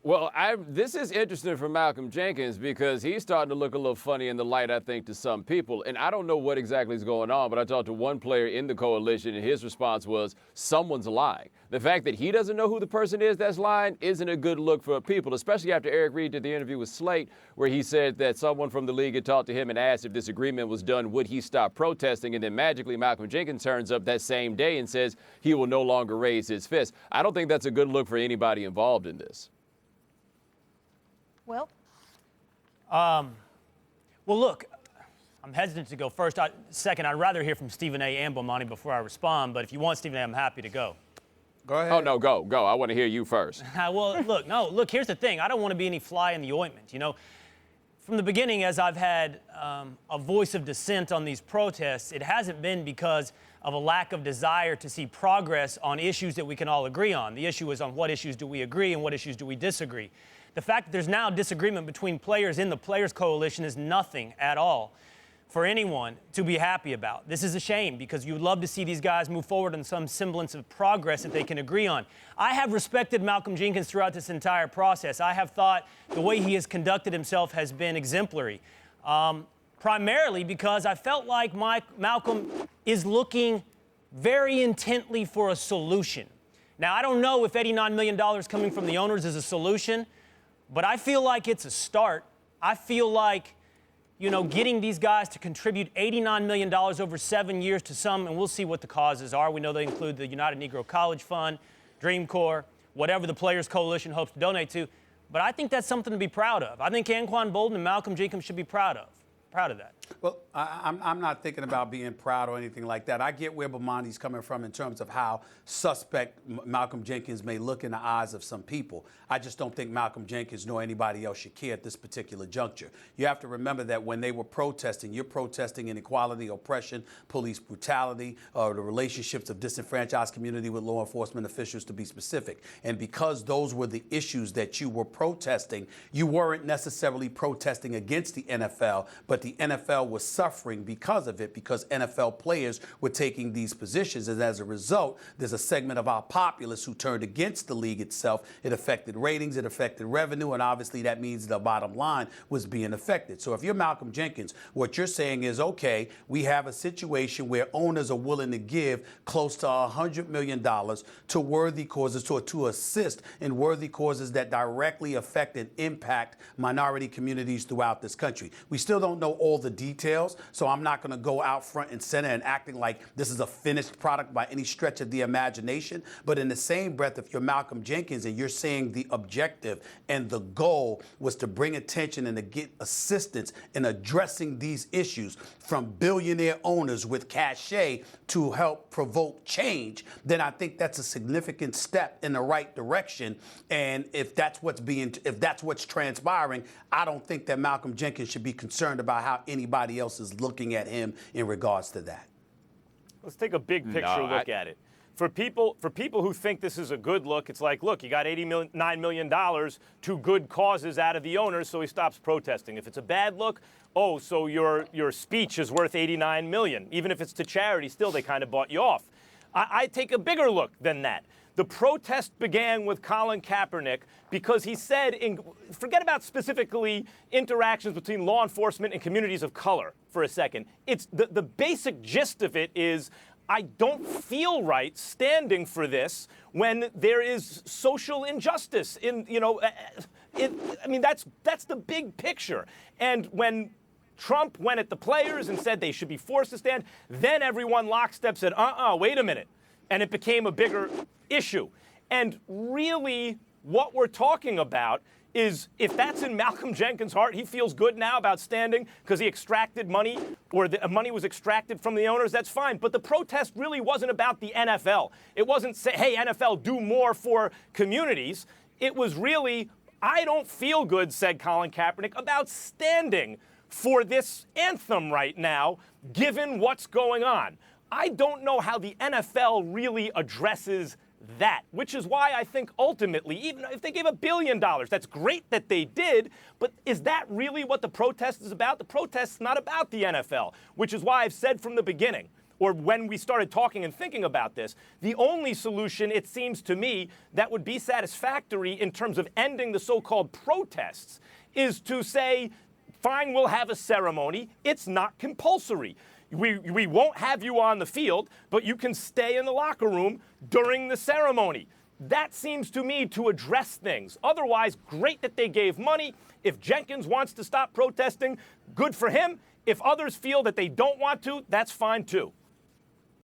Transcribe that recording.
Well, this is interesting for Malcolm Jenkins because he's starting to look a little funny in the light, I think, to some people. And I don't know what exactly is going on, but I talked to one player in the coalition, and his response was, someone's lying. The fact that he doesn't know who the person is that's lying isn't a good look for people, especially after Eric Reed did the interview with Slate, where he said that someone from the league had talked to him and asked if this agreement was done, would he stop protesting? And then magically Malcolm Jenkins turns up that same day and says he will no longer raise his fist. I don't think that's a good look for anybody involved in this. Well, look, I'm hesitant to go first. Second, I'd rather hear from Stephen A. and Bomani before I respond, but if you want Stephen A., I'm happy to go. Go ahead. Oh, no, go. I want to hear you first. Well, look, here's the thing. I don't want to be any fly in the ointment. You know, from the beginning, as I've had a voice of dissent on these protests, it hasn't been because of a lack of desire to see progress on issues that we can all agree on. The issue is on what issues do we agree and what issues do we disagree. The fact that there's now disagreement between players in the Players Coalition is nothing at all for anyone to be happy about. This is a shame because you would love to see these guys move forward on some semblance of progress that they can agree on. I have respected Malcolm Jenkins throughout this entire process. I have thought the way he has conducted himself has been exemplary, primarily because I felt like Malcolm is looking very intently for a solution. Now, I don't know if $89 million coming from the owners is a solution, but I feel like it's a start. I feel like, you know, getting these guys to contribute $89 million over 7 years to some, and we'll see what the causes are. We know they include the United Negro College Fund, Dream Corps, whatever the Players Coalition hopes to donate to. But I think that's something to be proud of. I think Anquan Bolden and Malcolm Jenkins should be proud of that. Well, I'm not thinking about being proud or anything like that. I get where Bomani's coming from in terms of how suspect Malcolm Jenkins may look in the eyes of some people. I just don't think Malcolm Jenkins nor anybody else should care at this particular juncture. You have to remember that when they were protesting, you're protesting inequality, oppression, police brutality, the relationships of disenfranchised community with law enforcement officials, to be specific. And because those were the issues that you were protesting, you weren't necessarily protesting against the NFL, but the NFL was suffering because of it, because NFL players were taking these positions. And as a result, there's a segment of our populace who turned against the league itself. It affected ratings, it affected revenue, and obviously that means the bottom line was being affected. So if you're Malcolm Jenkins, what you're saying is, okay, we have a situation where owners are willing to give close to $100 million to worthy causes, to assist in worthy causes that directly affect and impact minority communities throughout this country. We still don't know all the details, so I'm not going to go out front and center and acting like this is a finished product by any stretch of the imagination. But in the same breath, if you're Malcolm Jenkins and you're saying the objective and the goal was to bring attention and to get assistance in addressing these issues from billionaire owners with cachet to help provoke change, then I think that's a significant step in the right direction. And if that's what's transpiring, I don't think that Malcolm Jenkins should be concerned about how anybody else is looking at him in regards to that. Let's take a big picture look at it. For people who think this is a good look, it's like, look, you got $89 million to good causes out of the owners, so he stops protesting. If it's a bad look, oh, so your speech is worth $89 million. Even if it's to charity, still they kind of bought you off. I take a bigger look than that. The protest began with Colin Kaepernick because he said, forget about specifically interactions between law enforcement and communities of color for a second. It's the basic gist of it is, I don't feel right standing for this when there is social injustice that's the big picture. And when Trump went at the players and said they should be forced to stand, then everyone lockstep said, wait a minute. And it became a bigger issue. And really what we're talking about is, if that's in Malcolm Jenkins' heart, he feels good now about standing because he extracted money, or the money was extracted from the owners, that's fine. But the protest really wasn't about the NFL. It wasn't say, hey, NFL, do more for communities. It was really, I don't feel good, said Colin Kaepernick, about standing for this anthem right now, given what's going on. I don't know how the NFL really addresses that, which is why I think ultimately, even if they gave $1 billion, that's great that they did, but is that really what the protest is about? The protest is not about the NFL, which is why I've said from the beginning, or when we started talking and thinking about this, the only solution, it seems to me, that would be satisfactory in terms of ending the so-called protests is to say, fine, we'll have a ceremony. It's not compulsory. We won't have you on the field, but you can stay in the locker room during the ceremony. That seems to me to address things. Otherwise, great that they gave money. If Jenkins wants to stop protesting, good for him. If others feel that they don't want to, that's fine too.